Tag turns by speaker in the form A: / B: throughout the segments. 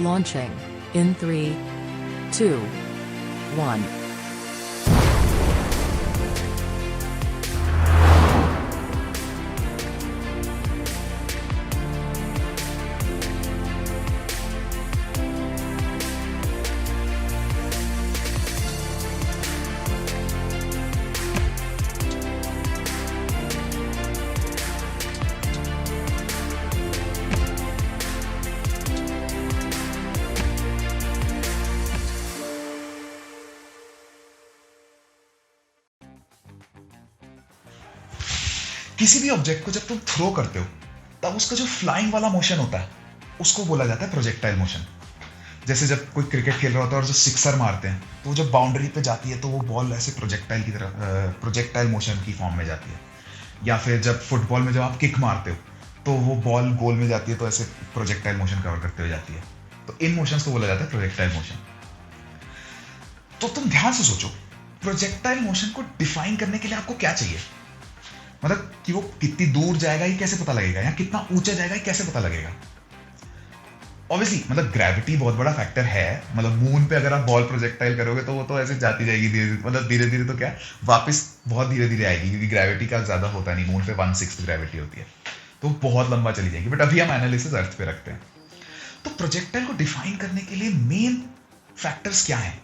A: Launching in 3, 2, 1.
B: किसी भी object को जब तुम थ्रो करते हो तब उसका जो फ्लाइंग वाला मोशन होता है उसको बोला जाता है प्रोजेक्टाइल मोशन। जैसे जब कोई क्रिकेट खेल रहा होता है और जो सिक्सर मारते हैं तो वो जब बाउंड्री पे जाती है तो वो बॉल ऐसे प्रोजेक्टाइल की तरह प्रोजेक्टाइल मोशन की फॉर्म में जाती है। या फिर जब फुटबॉल में जब आप किक मारते हो तो वो बॉल गोल में जाती है तो ऐसे प्रोजेक्टाइल मोशन कवर करते हुए जाती है। तो इन मोशंस को बोला जाता है प्रोजेक्टाइल मोशन। तो तुम ध्यान से सोचो, प्रोजेक्टाइल मोशन को डिफाइन करने के लिए आपको क्या चाहिए? मतलब कि वो कितनी दूर जाएगा ये कैसे पता लगेगा, या कितना ऊंचा जाएगा ये कैसे पता लगेगा? ऑब्वियसली मतलब ग्रेविटी बहुत बड़ा फैक्टर है। मतलब मून पे अगर आप बॉल प्रोजेक्टाइल करोगे तो वो तो ऐसे जाती जाएगी धीरे, मतलब धीरे धीरे तो क्या वापस बहुत धीरे धीरे आएगी, क्योंकि ग्रेविटी का ज्यादा होता नहीं। मून पे 1/6 ग्रेविटी होती है तो बहुत लंबा चली जाएगी। बट अभी हम एनालिसिस अर्थ पे रखते हैं। तो प्रोजेक्टाइल को डिफाइन करने के लिए मेन फैक्टर्स क्या है?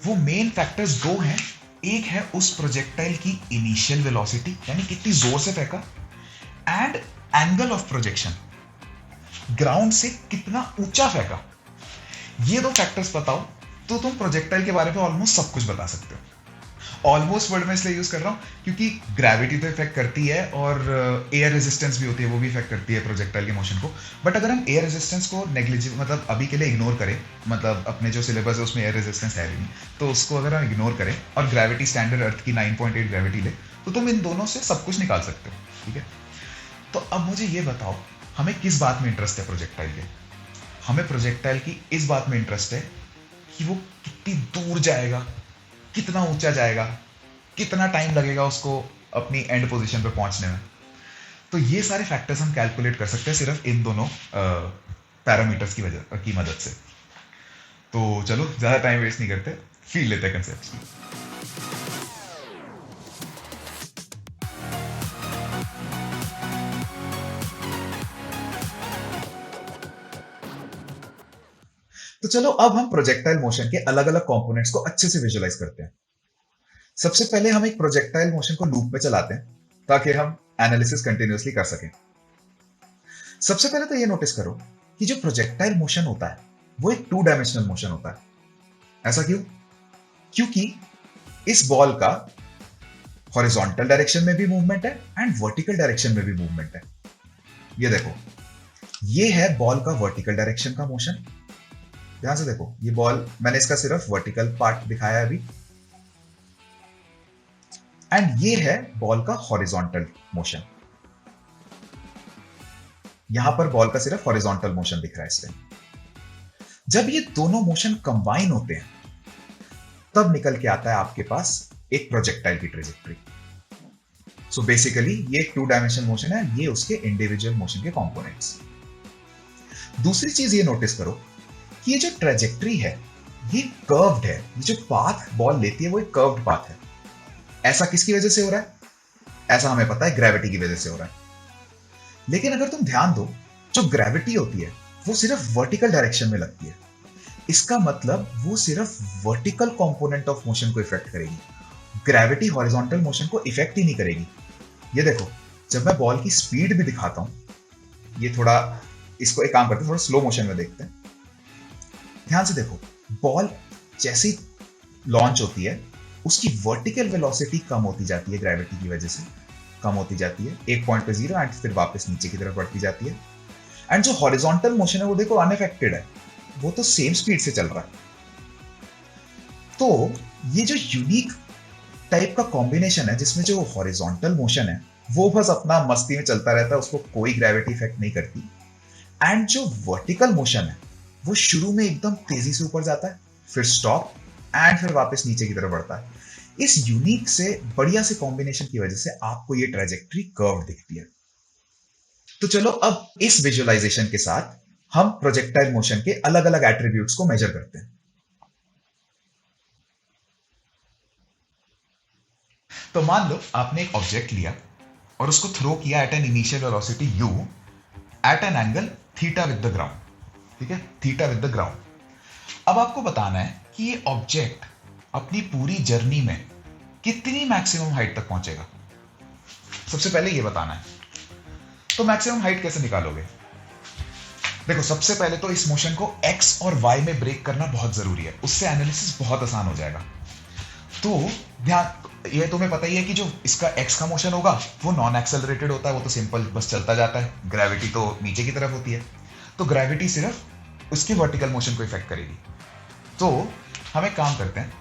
B: वो मेन फैक्टर्स दो हैं। एक है उस प्रोजेक्टाइल की इनिशियल वेलोसिटी, यानी कितनी जोर से फेंका, and angle of projection, ground से कितना ऊंचा फेंका। ये दो फैक्टर्स बताओ तो तुम प्रोजेक्टाइल के बारे में ऑलमोस्ट सब कुछ बता सकते हो। ऑलमोस्ट वर्ड में इसलिए यूज कर रहा हूं क्योंकि ग्रेविटी तो इफेक्ट करती है और एयर रेजिस्टेंस भी होती है, वो भी इफेक्ट करती है प्रोजेक्टाइल के मोशन को। बट अगर हम एयर रेजिस्टेंस को नेग्लिजिबल, मतलब अभी के लिए इग्नोर करें, मतलब अपने जो सिलेबस है उसमें एयर रेजिस्टेंस है भी नहीं, तो उसको अगर हम इग्नोर करें और ग्रेविटी स्टैंडर्ड अर्थ की 9.8 ग्रेविटी ले तो तुम इन दोनों से सब कुछ निकाल सकते हो। ठीक है, तो अब मुझे ये बताओ, हमें किस बात में इंटरेस्ट है प्रोजेक्टाइल के? हमें प्रोजेक्टाइल की इस बात में इंटरेस्ट है कि वो कितनी दूर जाएगा, कितना ऊंचा जाएगा, कितना टाइम लगेगा उसको अपनी एंड पोजीशन पे पहुंचने में। तो ये सारे फैक्टर्स हम कैलकुलेट कर सकते हैं सिर्फ इन दोनों पैरामीटर्स की मदद से। तो चलो ज्यादा टाइम वेस्ट नहीं करते, फील लेते हैं कंसेप्ट्स। तो चलो अब हम प्रोजेक्टाइल मोशन के अलग अलग कंपोनेंट्स को अच्छे से विजुलाइज करते हैं। सबसे पहले हम एक प्रोजेक्टाइल मोशन को लूप में चलाते हैं ताकि हम एनालिसिस कंटिन्यूअसली कर सकें। सबसे पहले तो ये नोटिस करो कि जो प्रोजेक्टाइल मोशन होता है वो एक 2 डायमेंशनल मोशन होता है। ऐसा क्यों? क्योंकि इस बॉल का हॉरिजॉन्टल डायरेक्शन में भी मूवमेंट है एंड वर्टिकल डायरेक्शन में भी मूवमेंट है। ये देखो, ये है बॉल का वर्टिकल डायरेक्शन का मोशन। ध्यान से देखो, ये बॉल, मैंने इसका सिर्फ वर्टिकल पार्ट दिखाया है अभी, एंड ये है बॉल का हॉरिजॉन्टल मोशन। यहां पर बॉल का सिर्फ हॉरिजॉन्टल मोशन दिख रहा है इसमें। जब ये दोनों मोशन कंबाइन होते हैं तब निकल के आता है आपके पास एक प्रोजेक्टाइल की ट्रेजेक्टरी। सो बेसिकली ये एक 2 डायमेंशनल मोशन है, ये उसके इंडिविजुअल मोशन के कंपोनेंट्स। दूसरी चीज ये नोटिस करो कि ये जो ट्रेजेक्टरी है ये कर्व्ड है। ये जो पाथ बॉल लेती है वो एक कर्व्ड पाथ है। ऐसा किसकी वजह से हो रहा है? ऐसा हमें पता है ग्रेविटी की वजह से हो रहा है। लेकिन अगर तुम ध्यान दो, जो ग्रेविटी होती है वो सिर्फ वर्टिकल डायरेक्शन में लगती है। इसका मतलब वो सिर्फ वर्टिकल कंपोनेंट ऑफ मोशन को इफेक्ट करेगी, ग्रेविटी हॉरिजॉन्टल मोशन को इफेक्ट ही नहीं करेगी। ये देखो, जब मैं बॉल की स्पीड भी दिखाता हूं, ये थोड़ा, इसको एक काम करते हैं, थोड़ा स्लो मोशन में देखते हैं। ध्यान से देखो, बॉल जैसे लॉन्च होती है उसकी वर्टिकल वेलोसिटी कम होती जाती है, ग्रेविटी की वजह से कम होती जाती है, एक पॉइंट पे 0 एंड फिर वापस नीचे की तरफ बढ़ती जाती है। एंड जो हॉरिजॉन्टल मोशन है वो देखो अनअफेक्टेड है, वो तो सेम स्पीड से चल रहा है। तो ये जो यूनिक टाइप का कॉम्बिनेशन है जिसमें जो हॉरिजॉन्टल मोशन है वो बस अपना मस्ती में चलता रहता है, उसको कोई ग्रेविटी इफेक्ट नहीं करती, एंड जो वर्टिकल मोशन है वो शुरू में एकदम तेजी से ऊपर जाता है, फिर स्टॉप एंड फिर वापस नीचे की तरफ बढ़ता है। इस यूनिक से बढ़िया से कॉम्बिनेशन की वजह से आपको ये ट्रेजेक्टरी कर्व दिखती है। तो चलो अब इस विजुअलाइजेशन के साथ हम प्रोजेक्टाइल मोशन के अलग अलग एट्रीब्यूट्स को मेजर करते हैं। तो मान लो आपने एक ऑब्जेक्ट लिया और उसको थ्रो किया at an initial velocity u at an angle theta with the ground, ठीक है, थीटा विद द ग्राउंड। अब आपको बताना है कि ये ऑब्जेक्ट अपनी पूरी जर्नी में कितनी मैक्सिमम हाइट तक पहुंचेगा। सबसे पहले ये बताना है। तो मैक्सिमम हाइट कैसे निकालोगे? देखो, सबसे पहले तो इस मोशन को x और y में ब्रेक करना बहुत जरूरी है, उससे एनालिसिस बहुत आसान हो जाएगा। तो ध्यान, ये तुम्हें पता ही है कि जो इसका x का मोशन होगा वो नॉन एक्सेलरेटेड होता है, वो तो सिंपल बस चलता जाता है, ग्रेविटी तो नीचे की तरफ होती है, तो ग्रेविटी सिर्फ उसके वर्टिकल मोशन को इफेक्ट करेगी। तो हम एक काम करते हैं,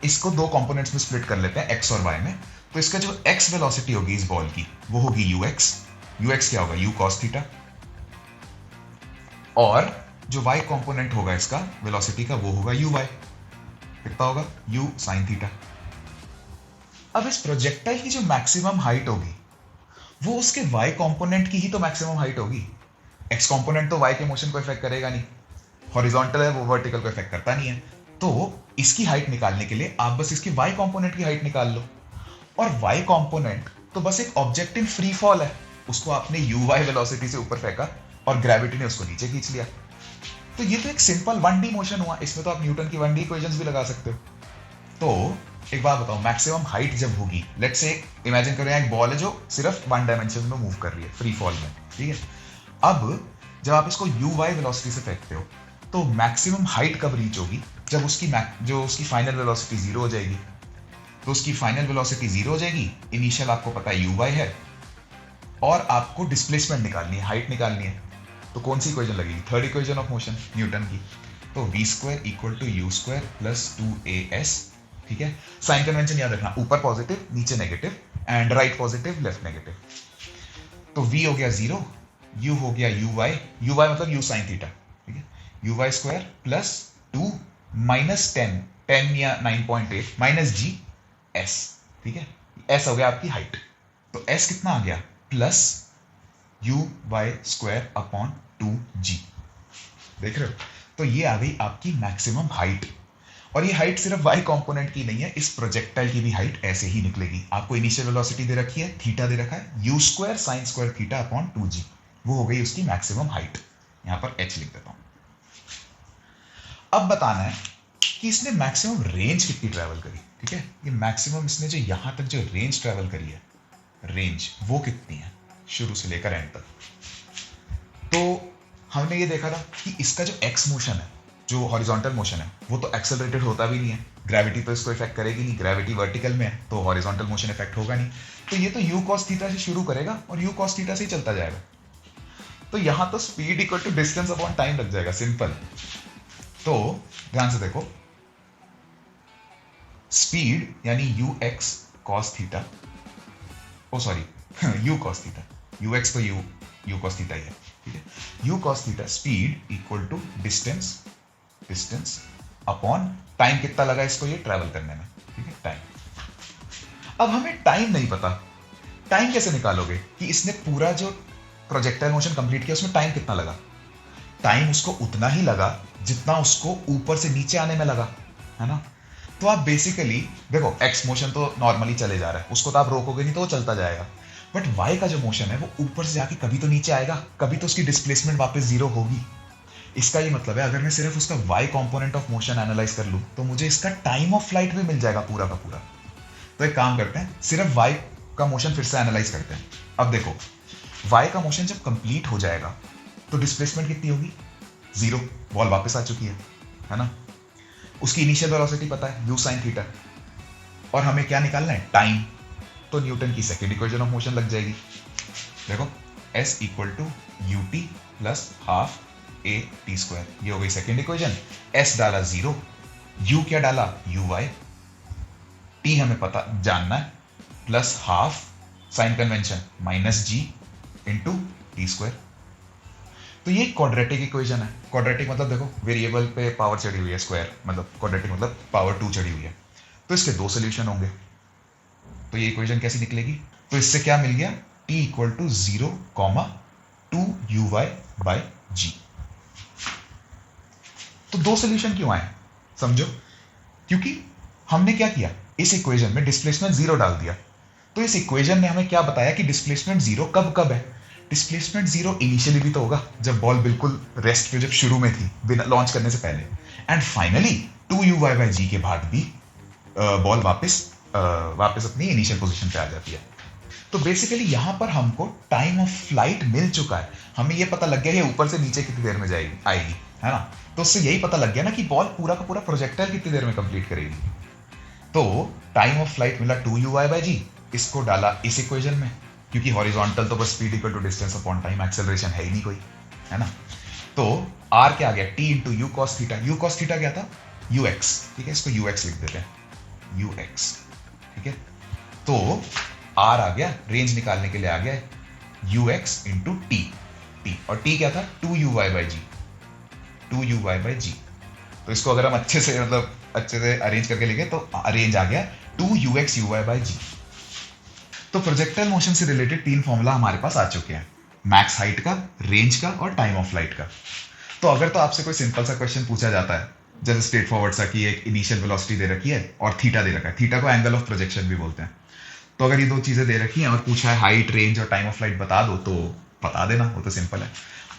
B: इसको दो कंपोनेंट्स में स्प्लिट कर लेते हैं, x और y में। तो इसका जो x वेलोसिटी होगी इस बॉल की वो होगी ux क्या होगा, u cos थीटा, और जो y कंपोनेंट होगा इसका वेलोसिटी का वो होगा uy, कितना होगा, u sin थीटा। अब इस प्रोजेक्टाइल की जो मैक्सिमम हाइट होगी वो उसके y कंपोनेंट की ही तो मैक्सिमम हाइट होगी। x कंपोनेंट तो y के मोशन को इफेक्ट करेगा नहीं, हॉरिजॉन्टल है वो वर्टिकल को इफेक्ट करता नहीं है। तो इसकी हाइट निकालने के लिए आप बस इसकी y कंपोनेंट की हाइट निकाल लो, और y कंपोनेंट तो बस एक ऑब्जेक्ट इन फ्री फॉल है, उसको आपने uy वेलोसिटी से ऊपर फेंका और ग्रेविटी ने उसको नीचे खींच लिया। तो ये तो एक सिंपल 1D मोशन हुआ, इसमें तो आप न्यूटन की 1D इक्वेशंस भी लगा सकते हो। तो एक बात बताओ, मैक्सिमम हाइट जब होगी, लेट्स से इमेजिन करो एक बॉल है जो सिर्फ 1 डायमेंशन में मूव कर रही है फ्री फॉल में, ठीक है। अब जब आप इसको uy वेलोसिटी से फेंकते हो तो मैक्सिमम हाइट कब रीच होगी, जब उसकी फाइनल वेलोसिटी जीरो हो जाएगी। तो उसकी फाइनल वेलोसिटी जीरो हो जाएगी, इनिशियल आपको पता है uy है, और आपको डिस्प्लेसमेंट निकालनी है, हाइट निकालनी है। तो कौन सी इक्वेशन लगेगी, third equation of motion Newton की। तो v square equal to u square plus 2as, ठीक है। साइन कन्वेंशन याद रखना, ऊपर पॉजिटिव नीचे negative, and right positive left negative. तो v हो गया 0, u हो गया uy मतलब u sin थीटा, ठीक है, uy स्क्वायर प्लस 2 माइनस 10 या 9.8 माइनस g s, ठीक है, s हो गया आपकी हाइट। तो s कितना आ गया, plus uy square upon 2g, देख रहे हो। तो ये आ गई आपकी मैक्सिमम हाइट, और ये हाइट सिर्फ y कंपोनेंट की नहीं है, इस प्रोजेक्टाइल की भी हाइट ऐसे ही निकलेगी। आपको इनिशियल वेलोसिटी दे रखी है, थीटा दे रखा है, u square sine square theta upon 2g, वो हो गई उसकी मैक्सिमम हाइट। यहां पर h लिख देता हूं। अब बताना है कि इसने मैक्सिमम रेंज कितनी ट्रैवल करी, ठीक है। ये मैक्सिमम इसने जो यहां तक जो रेंज ट्रैवल करी है, रेंज वो कितनी है शुरू से लेकर एंड तक। तो हमने ये देखा था कि इसका जो एक्स मोशन है, जो हॉरिजॉन्टल मोशन है, वो तो एक्सेलरेटेड होता भी नहीं है, ग्रेविटी तो इसको इफेक्ट करेगी नहीं, ग्रेविटी वर्टिकल में है तो हॉरिजॉन्टल मोशन इफेक्ट होगा नहीं। तो ये तो u cos थीटा से शुरू करेगा और u cos थीटा से ही चलता जाएगा। तो यहां तो speed equal to distance upon time लग जाएगा, सिंपल। तो ध्यान से देखो, स्पीड यानी ux cos theta, oh sorry u cos theta, ux तो u cos थीटा ही है, ठीक है। u cos theta speed equal to distance upon time, कितना लगा इसको ये ट्रैवल करने में, ठीक है, टाइम। अब हमें टाइम नहीं पता, टाइम कैसे निकालोगे कि इसने पूरा जो प्रोजेक्टाइल मोशन कंप्लीट किया उसमें टाइम कितना लगा। टाइम उसको उतना ही लगा जितना उसको ऊपर से नीचे आने में लगा, है ना। तो आप बेसिकली देखो, एक्स मोशन तो नॉर्मली चले जा रहा है, उसको तो आप रोकोगे नहीं तो वो चलता जाएगा, बट वाई का जो मोशन है वो ऊपर से जाके कभी तो नीचे आएगा, कभी तो उसकी डिस्प्लेसमेंट वापस जीरो होगी। इसका ये मतलब है, अगर मैं सिर्फ उसका Y component of motion analyse कर लूं तो मुझे इसका टाइम ऑफ फ्लाइट भी मिल जाएगा पूरा का पूरा। तो एक काम करते हैं, सिर्फ वाई का मोशन फिर से एनालाइज करते हैं। अब देखो, वाई का मोशन जब कंप्लीट हो जाएगा तो डिस्प्लेसमेंट कितनी होगी, जीरो, बॉल वापस आ चुकी है ना। उसकी इनिशियल वेलोसिटी पता है, u sin थीटा, और हमें क्या निकालना है, टाइम। तो न्यूटन की सेकेंड इक्वेशन ऑफ मोशन लग जाएगी। देखो, s equal to ut plus half a t square, ये हो गई सेकेंड इक्वेशन। s डाला 0, u क्या डाला, uy, t हमें पता जानना है, plus half sine convention minus g into T square. तो ये क्वाड्रेटिक इक्वेशन है। क्वाड्रेटिक मतलब देखो, वेरिएबल पे पावर चढ़ी हुई है, स्क्वायर मतलब क्वाड्रेटिक मतलब पावर 2 चढ़ी हुई है। तो इसके दो सोल्यूशन होंगे। तो ये इक्वेशन कैसी निकलेगी, तो इससे क्या मिल गया, t equal to 0, 2uy by g. तो दो सोल्यूशन क्यों आए समझो, क्योंकि हमने क्या किया, इस इक्वेशन में डिस्प्लेसमेंट जीरो डाल दिया। तो इस इक्वेशन ने हमें क्या बताया कि डिस्प्लेसमेंट जीरो कब कब है। डिस्प्लेसमेंट जीरो इनिशियली भी तो होगा जब बॉल बिल्कुल रेस्ट पे जब शुरू में थी बिना लॉन्च करने से पहले, एंड फाइनली 2u/g के बाद भी बॉल वापस अपनी इनिशियल पोजीशन पे आ जाती है। तो बेसिकली यहां पर हमको टाइम ऑफ फ्लाइट मिल चुका है, हमें ये पता लग गया है ऊपर से नीचे कितनी देर में जाएगी आएगी, है ना। तो उससे यही पता लग गया ना कि बॉल पूरा का पूरा प्रोजेक्टाइल कितनी देर में कंप्लीट करेगी। तो टाइम ऑफ फ्लाइट मिला 2u/g, इसको डाला इस इक्वेशन में, क्योंकि हॉरिजॉन्टल तो बस speed equal to distance upon time, acceleration है ही नहीं कोई, है ना। तो r क्या आ गया, t into you cos theta, you cos theta क्या था, ux, ठीक है, इसको ux लिख देते हैं, ux, ठीक है। तो r आ गया, रेंज निकालने के लिए आ गया ux इंटू t, और t क्या था 2u/g, 2u/g। तो इसको अगर हम अच्छे से अरेंज करके लिखे तो अरेंज आ गया 2ux u/g। तो प्रोजेक्टाइल मोशन से रिलेटेड तीन फॉर्मूला हमारे पास आ चुके हैं, मैक्स हाइट का, रेंज का और टाइम ऑफ फ्लाइट का। तो अगर तो आपसे कोई सिंपल सा क्वेश्चन पूछा जाता है जैसे स्ट्रेट फॉरवर्ड सा कि एक इनिशियल वेलोसिटी दे रखी है और थीटा दे रखा है, थीटा को एंगल ऑफ प्रोजेक्शन भी बोलते हैं, तो अगर ये दो चीजें दे रखी हैं और पूछा है हाइट, रेंज और टाइम ऑफ फ्लाइट बता दो, तो बता देना, वो तो सिंपल है।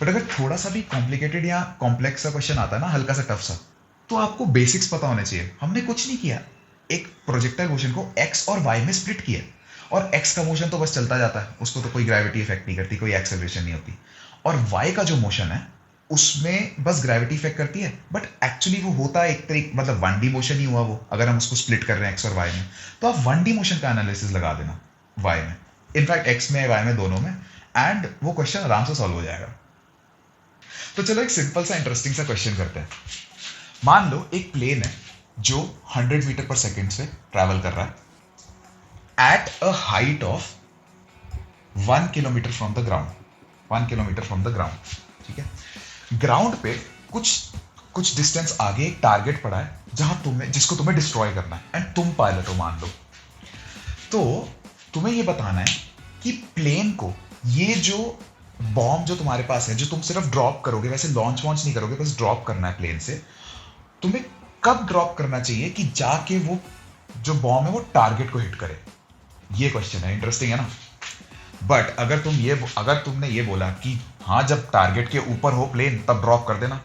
B: बट अगर थोड़ा सा भी कॉम्प्लिकेटेड या कॉम्प्लेक्स सा क्वेश्चन आता है ना, हल्का सा टफ सा, तो आपको बेसिक्स पता होने चाहिए। हमने कुछ नहीं किया, एक प्रोजेक्टाइल मोशन को एक्स और वाई में स्प्लिट किया, और एक्स का मोशन तो बस चलता जाता है, उसको तो कोई ग्रेविटी इफेक्ट नहीं करती, कोई एक्सेलरेशन नहीं होती, और वाई का जो मोशन है उसमें बस ग्रेविटी इफेक्ट करती है, बट एक्चुअली वो होता है एक तरीके, मतलब 1D मोशन ही हुआ वो, अगर हम उसको स्प्लिट कर रहे हैं एक्स और वाई में, तो आप 1D मोशन का एनालिसिस लगा देना वाई में, इनफैक्ट एक्स में वाई में दोनों में, एंड वो क्वेश्चन आराम से सॉल्व हो जाएगा। तो चलो एक सिंपल सा इंटरेस्टिंग सा क्वेश्चन करते हैं। मान लो एक प्लेन है जो 100 मीटर पर सेकेंड से ट्रैवल कर रहा है at a height of 1 kilometre from the ground, 1 kilometre from the ground, ठीक है। ग्राउंड पे कुछ डिस्टेंस आगे एक टारगेट पड़ा है जिसको तुम्हें डिस्ट्रॉय करना है, एंड तुम पायलट हो मान लो। तो तुम्हें ये बताना है कि प्लेन को, ये जो बॉम्ब जो तुम्हारे पास है, जो तुम सिर्फ ड्रॉप करोगे, वैसे लॉन्च नहीं करोगे, बस ड्रॉप करना है प्लेन से, तुम्हें कब ड्रॉप करना चाहिए कि जाके वो जो बॉम्ब है वो टारगेट को हिट करे। ये क्वेश्चन है, इंटरेस्टिंग है ना। बट अगर तुमने ये बोला कि हाँ जब टारगेट के ऊपर हो प्लेन तब ड्रॉप कर देना,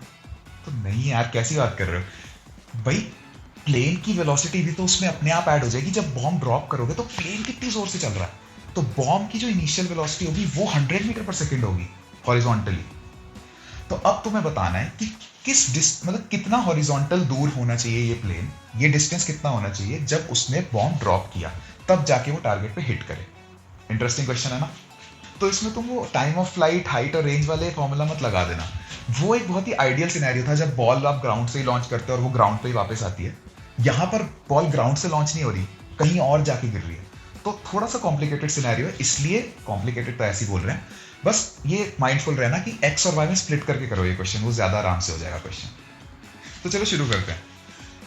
B: तो नहीं यार, कैसी बात कर रहे हो भाई। प्लेन की वेलोसिटी भी तो उसमें अपने आप ऐड हो जाएगी, जब बॉम्ब ड्रॉप करोगे तो प्लेन कितनी जोर से चल रहा है, तो बॉम्ब की जो इनिशियल वेलोसिटी होगी वो 100 मीटर पर सेकेंड होगी हॉरिजॉन्टली। तो अब तुम्हें बताना है कि मतलब कितना हॉरिजॉन्टल दूर होना चाहिए ये प्लेन, ये डिस्टेंस कितना होना चाहिए जब उसने बॉम्ब ड्रॉप किया, तब जाके वो टारगेट पे हिट करे। इंटरेस्टिंग क्वेश्चन है ना। तो इसमें तुम वो टाइम ऑफ फ्लाइट, हाइट और रेंज वाले फॉर्मूला मत लगा देना, वो एक बहुत ही आइडियल सिनेरियो था जब बॉल आप ग्राउंड से ही लॉन्च करते हो और वो ग्राउंड पे ही वापस आती है। यहाँ पर बॉल ग्राउंड से लॉन्च नहीं हो रही, कहीं और जाके गिर रही है, तो थोड़ा सा कॉम्प्लिकेटेड सिनेरियो है, इसलिए कॉम्प्लिकेटेड तो ऐसे ही बोल रहे हैं। बस ये माइंडफुल रहना कि एक्स और वाई में स्प्लिट करके करो ये क्वेश्चन, वो ज्यादा आराम से हो जाएगा क्वेश्चन। तो चलो शुरू करते हैं।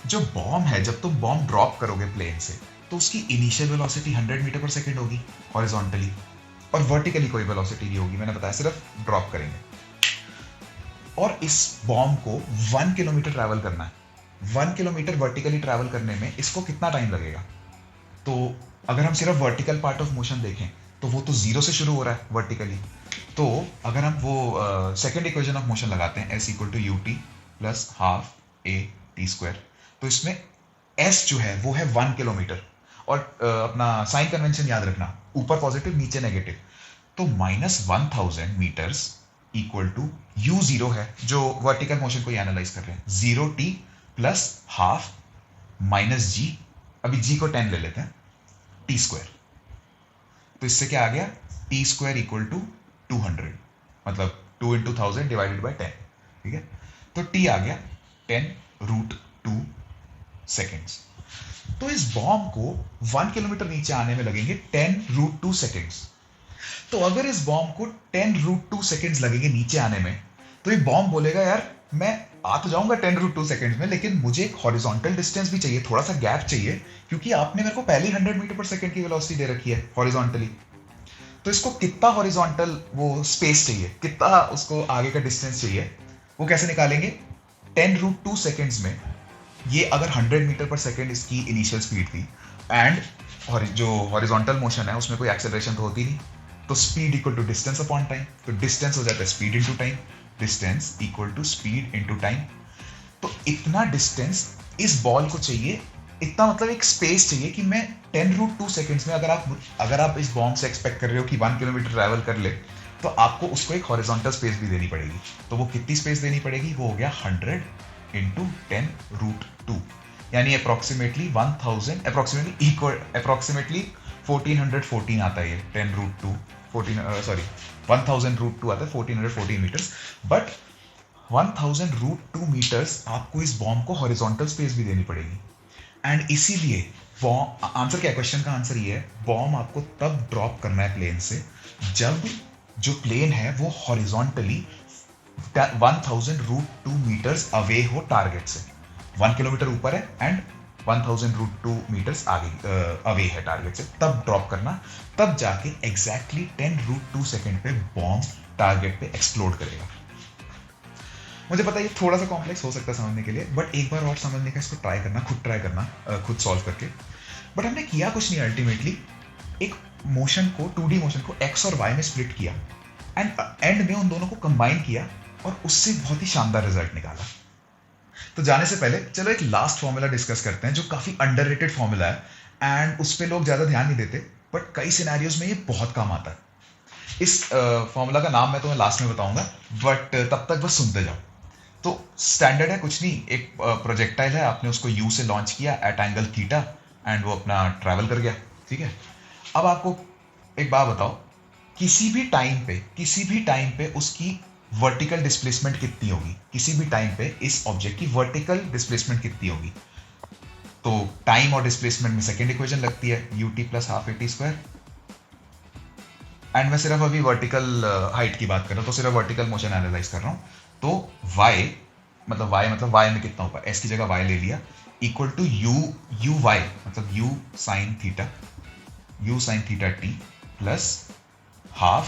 B: जो बॉम्ब है, जब तुम बॉम्ब ड्रॉप करोगे प्लेन से, तो उसकी इनिशियल वेलोसिटी 100 मीटर पर सेकेंड होगी हॉरिजॉन्टली, और वर्टिकली कोई वेलोसिटी नहीं होगी, मैंने बताया सिर्फ ड्रॉप करेंगे। और इस बॉम्ब को 1 किलोमीटर ट्रैवल करना है। 1 किलोमीटर वर्टिकली ट्रैवल करने में इसको कितना टाइम लगेगा? तो अगर हम सिर्फ वर्टिकल पार्ट ऑफ मोशन देखें तो वो तो जीरो से शुरू हो रहा है वर्टिकली। तो अगर हम वो सेकेंड इक्वेशन ऑफ मोशन लगाते हैं s equal to u t plus half a t square, तो इसमें s जो है वो है 1 किलोमीटर, और अपना साइन कन्वेंशन याद रखना, ऊपर पॉजिटिव नीचे नेगेटिव, तो -1000 metres equal to u zero है, जो वर्टिकल मोशन को एनालाइज कर रहे हैं, 0t प्लस हाफ माइनस जी, अभी जी को 10 ले लेते हैं, टी स्क्वायर। तो इससे क्या आ गया, टी स्क्वायर इक्वल टू 200, मतलब 2 इंटू 1000 डिवाइडेड बाई 10, ठीक है। तो टी आ गया 10√2 सेकेंड्स। तो इस बॉम्ब को 1 किलोमीटर नीचे आने में लगेंगे 10√2 सेकेंड्स। तो अगर इस बॉम्ब को 10√2 सेकेंड्स लगेंगे नीचे आने में, तो ये बॉम्ब बोलेगा यार मैं आ तो जाऊंगा 10√2 सेकेंड्स में, लेकिन मुझे एक हॉरिजॉन्टल डिस्टेंस भी चाहिए, थोड़ा सा गैप चाहिए, क्योंकि आपने मेरे को पहले ही 100 मीटर पर सेकेंड की वेलोसिटी दे रखी है हॉरिजॉन्टली। तो इसको कितना हॉरिजॉन्टल वो स्पेस चाहिए, कितना उसको आगे का डिस्टेंस चाहिए, वो कैसे निकालेंगे? 10√2 सेकेंड्स में ये अगर 100 मीटर पर सेकेंड इसकी इनिशियल स्पीड थी एंड जो हॉरिजॉन्टल मोशन है उसमें कोई एक्सेलरेशन तो होती नहीं, तो speed equal to distance upon time, तो डिस्टेंस हो जाता है speed into time, distance equal to speed into time. तो इतना डिस्टेंस इस बॉल को चाहिए, इतना मतलब एक स्पेस चाहिए कि मैं 10√2 सेकेंड्स में, अगर आप इस बॉम्ब से एक्सपेक्ट कर रहे हो कि 1 किलोमीटर ट्रैवल कर ले, तो आपको उसको एक हॉरिजॉन्टल स्पेस भी देनी पड़ेगी। तो वो कितनी स्पेस देनी पड़ेगी? वो हो गया 100 इंटू 10√2, यानी अप्रोक्सीमेटली 1414 आता है ये 10√2, 1000√2 आता है 1414 मीटर्स। बट 1000√2 मीटर्स आपको इस बॉम्ब को हॉरिजॉन्टल स्पेस भी देनी पड़ेगी। एंड इसीलिए आंसर क्या है, क्वेश्चन का आंसर ये है, बॉम्ब आपको तब ड्रॉप करना है प्लेन से जब जो प्लेन है वो हॉरिजॉन्टली 1000√2 मीटर्स अवे हो टारगेट से। 1 किलोमीटर ऊपर है एंड 1000√2 मीटर्स आगे अवे है टारगेट से, तब ड्रॉप करना, तब जाके एग्जैक्टली 10√2 सेकेंड पे बॉम्ब टारगेट पे एक्सप्लोड करेगा। मुझे पता है ये थोड़ा सा कॉम्प्लेक्स हो सकता है समझने के लिए, बट एक बार और समझने का इसको ट्राई करना, खुद ट्राई करना, खुद सॉल्व करके। बट हमने किया कुछ नहीं, अल्टीमेटली एक मोशन को, 2D मोशन को x और y में स्प्लिट किया एंड एंड में उन दोनों को कंबाइन किया और उससे बहुत ही शानदार रिजल्ट निकाला। तो जाने से पहले चलो एक लास्ट फॉर्मूला डिस्कस करते हैं जो काफी अंडररेटेड फॉर्मूला है एंड उस पर लोग ज्यादा ध्यान नहीं देते, बट कई सिनेरियोज में ये बहुत काम आता है। इस फॉर्मूला का नाम मैं तुम्हें लास्ट में बताऊंगा, बट तब तक बस सुनते जाओ। तो स्टैंडर्ड है कुछ नहीं, एक प्रोजेक्टाइल है, आपने उसको यू से लॉन्च किया एट एंगल थीटा एंड वो अपना ट्रैवल कर गया, ठीक है। अब आपको एक बात बताओ, किसी भी टाइम पे उसकी वर्टिकल डिस्प्लेसमेंट कितनी होगी? किसी भी टाइम पे इस ऑब्जेक्ट की वर्टिकल डिस्प्लेसमेंट कितनी होगी? तो टाइम और डिस्प्लेसमेंट में सेकेंड इक्वेशन लगती है, ut plus half at square. And मैं सिर्फ अभी वर्टिकल हाइट की बात कर रहा हूँ, तो सिर्फ वर्टिकल मोशन एनालाइज कर रहा हूँ। तो y मतलब y में कितना होगा, s की जगह y ले लिया, इक्वल टू u y मतलब u sine theta t plus half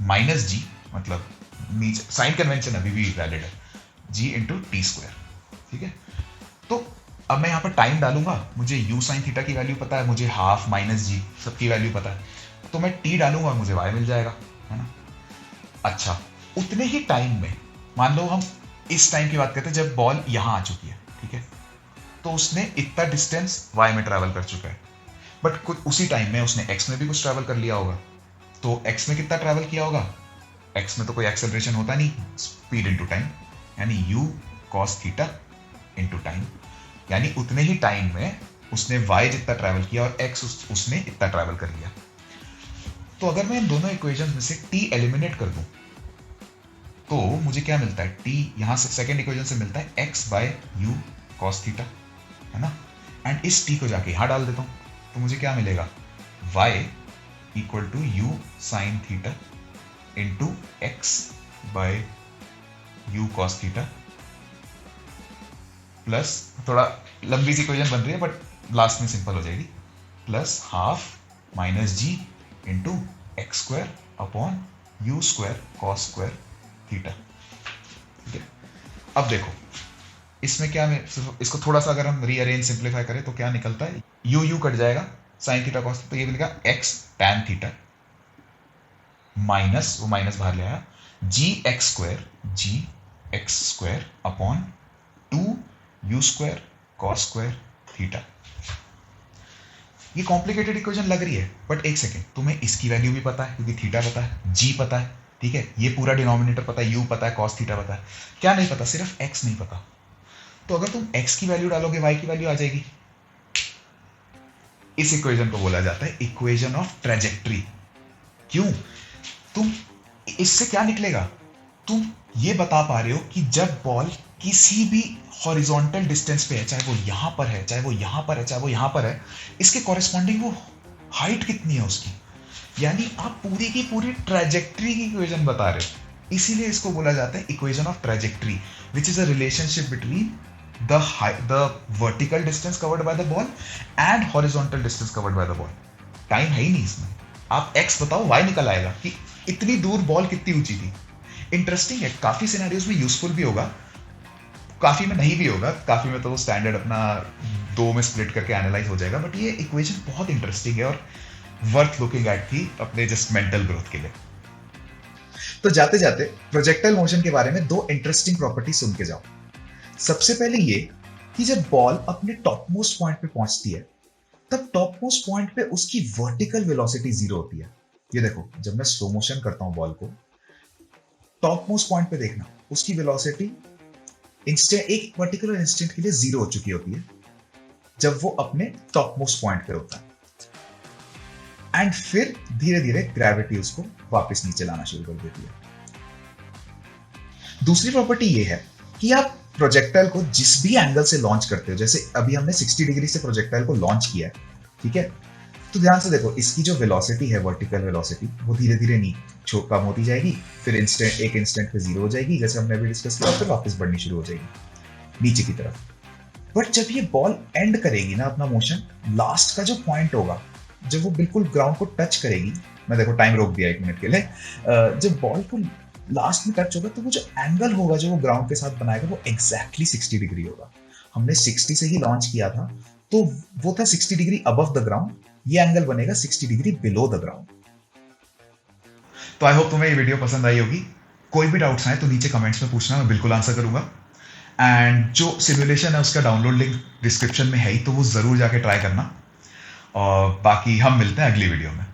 B: minus g, मतलब नीचे साइन कन्वेंशन अभी भी वैलिड है, g इंटू टी स्क्वायर, ठीक है। तो अब मैं यहाँ पर टाइम डालूंगा, मुझे u साइन थीटा की वैल्यू पता है, मुझे हाफ माइनस जी सबकी वैल्यू पता है, तो मैं t डालूंगा और मुझे y मिल जाएगा, है ना। अच्छा, उतने ही टाइम में मान लो हम इस टाइम की बात करते हैं जब बॉल यहाँ आ चुकी है, ठीक है, तो उसने इतना डिस्टेंस y में ट्रैवल कर चुका है, बट कुछ उसी टाइम में उसने x में भी कुछ ट्रैवल कर लिया होगा। तो x में कितना ट्रैवल किया होगा? x में तो कोई एक्सेलरेशन होता नहीं, स्पीड इनटू टाइम, यानी u cos theta into time, यानी उतने ही टाइम में उसने y जितना ट्रैवल किया और x उसने इतना ट्रैवल कर लिया। तो अगर मैं इन दोनों इक्वेशंस में से t एलिमिनेट कर दूं तो मुझे क्या मिलता है? t यहां से सेकेंड इक्वेशन से मिलता है x बाय यू cos थीटा, है ना। एंड इस t को जाके यहां डाल देता हूं, तो मुझे क्या मिलेगा? y equal to u sine theta into x by u cos theta plus, थोड़ा लंबी सी इक्वेशन बन रही है बट लास्ट में सिंपल हो जाएगी, plus half minus g into x square upon u square cos square theta, ठीक है। अब देखो इसमें क्या, मैं इसको थोड़ा सा अगर हम रीअरेंज सिंप्लीफाई करें तो क्या निकलता है? यू कट जाएगा, साइन थीटा cos, तो ये मिलेगा x tan थीटा माइनस, वो माइनस बाहर ले आया, g x square upon 2 u square cos square theta. ये कॉम्प्लिकेटेड इक्वेशन लग रही है, बट एक सेकेंड, तुम्हें इसकी वैल्यू भी पता है क्योंकि थीटा पता है, जी पता है, ठीक है, ये पूरा डिनोमिनेटर पता है, यू पता है, cos थीटा पता है, क्या नहीं पता? सिर्फ x नहीं पता। तो अगर तुम x की वैल्यू डालोगे y की वैल्यू आ जाएगी। इस इक्वेशन को बोला जाता है इक्वेशन ऑफ ट्रेजेक्ट्री। क्यों? तुम इससे क्या निकलेगा? तुम ये बता पा रहे हो कि जब बॉल किसी भी हॉरिजॉन्टल डिस्टेंस पे है, चाहे वो यहां पर है, चाहे वो यहां पर है, चाहे वो यहां पर है, इसके कॉरेस्पॉन्डिंग वो हाइट कितनी है उसकी, यानी आप पूरी की पूरी ट्रेजेक्ट्री की इक्वेशन बता रहे हो। इसीलिए इसको बोला जाता है equation of trajectory, which is a relationship between the vertical distance covered by the ball and horizontal distance covered by the ball. Time है ही नहीं इसमें, आप एक्स बताओ, वाई निकल आएगा कि इतनी दूर बॉल कितनी ऊंची थी। इंटरेस्टिंग है, काफी सिनेरियोज में यूजफुल भी होगा, काफी में नहीं भी होगा। काफी में तो वो स्टैंडर्ड अपना दो में स्प्लिट करके एनालाइज हो जाएगा, बट ये इक्वेशन बहुत इंटरेस्टिंग है और वर्थ लुकिंग एट थी अपने जस्ट मेंटल ग्रोथ के लिए। तो जाते जाते प्रोजेक्टाइल मोशन के बारे में दो इंटरेस्टिंग प्रॉपर्टी सुन के जाओ। सबसे पहले ये कि जब बॉल अपने टॉप मोस्ट पॉइंट पे पहुंचती है, तब टॉप मोस्ट पॉइंट पे उसकी वर्टिकल वेलोसिटी जीरो होती है। ये देखो, जब मैं स्लो मोशन करता हूं बॉल को, टॉप मोस्ट पॉइंट पे देखना, उसकी वेलोसिटी इंस्टेंट, एक पर्टिकुलर इंस्टेंट के लिए जीरो हो चुकी होती है जब वो अपने टॉप मोस्ट पॉइंट पे होता है। एंड फिर धीरे धीरे ग्रेविटी उसको वापस नीचे लाना शुरू कर देती है। दूसरी प्रॉपर्टी ये है कि आप प्रोजेक्टाइल को जिस भी एंगल से लॉन्च करते हो, जैसे अभी हमने 60 डिग्री से प्रोजेक्टाइल को लॉन्च किया है, ठीक है, तो ध्यान से देखो, इसकी जो वेलोसिटी है, वर्टिकल वेलोसिटी, वो धीरे धीरे नीचे कम होती जाएगी, फिर एक इंस्टेंट पे जीरो हो जाएगी, जैसे हमने अभी डिस्कस किया, फिर वापस बढ़नी शुरू हो जाएगी नीचे की तरफ। बट जब ये बॉल एंड करेगी ना अपना मोशन, लास्ट का जो पॉइंट होगा, जब वो बिल्कुल ग्राउंड को टच करेगी, मैं देखो टाइम रोक दिया 1 मिनट के लिए, जब बॉल को लास्ट में टच होगा, तो वो जो एंगल होगा जो वो ग्राउंड के साथ बनाएगा, वो एग्जैक्टली 60 डिग्री होगा। हमने 60 से ही लॉन्च किया था, तो वो था 60 डिग्री अबव द ग्राउंड, ये एंगल बनेगा 60 डिग्री बिलो द ग्राउंड। तो आई होप तुम्हें ये वीडियो पसंद आई होगी। कोई भी डाउट्स आए तो नीचे कमेंट्स में पूछना, मैं बिल्कुल आंसर करूंगा। एंड जो सिमुलेशन है उसका डाउनलोड लिंक डिस्क्रिप्शन में है ही, तो वो जरूर जाके ट्राई करना। और बाकी हम मिलते हैं अगली वीडियो में।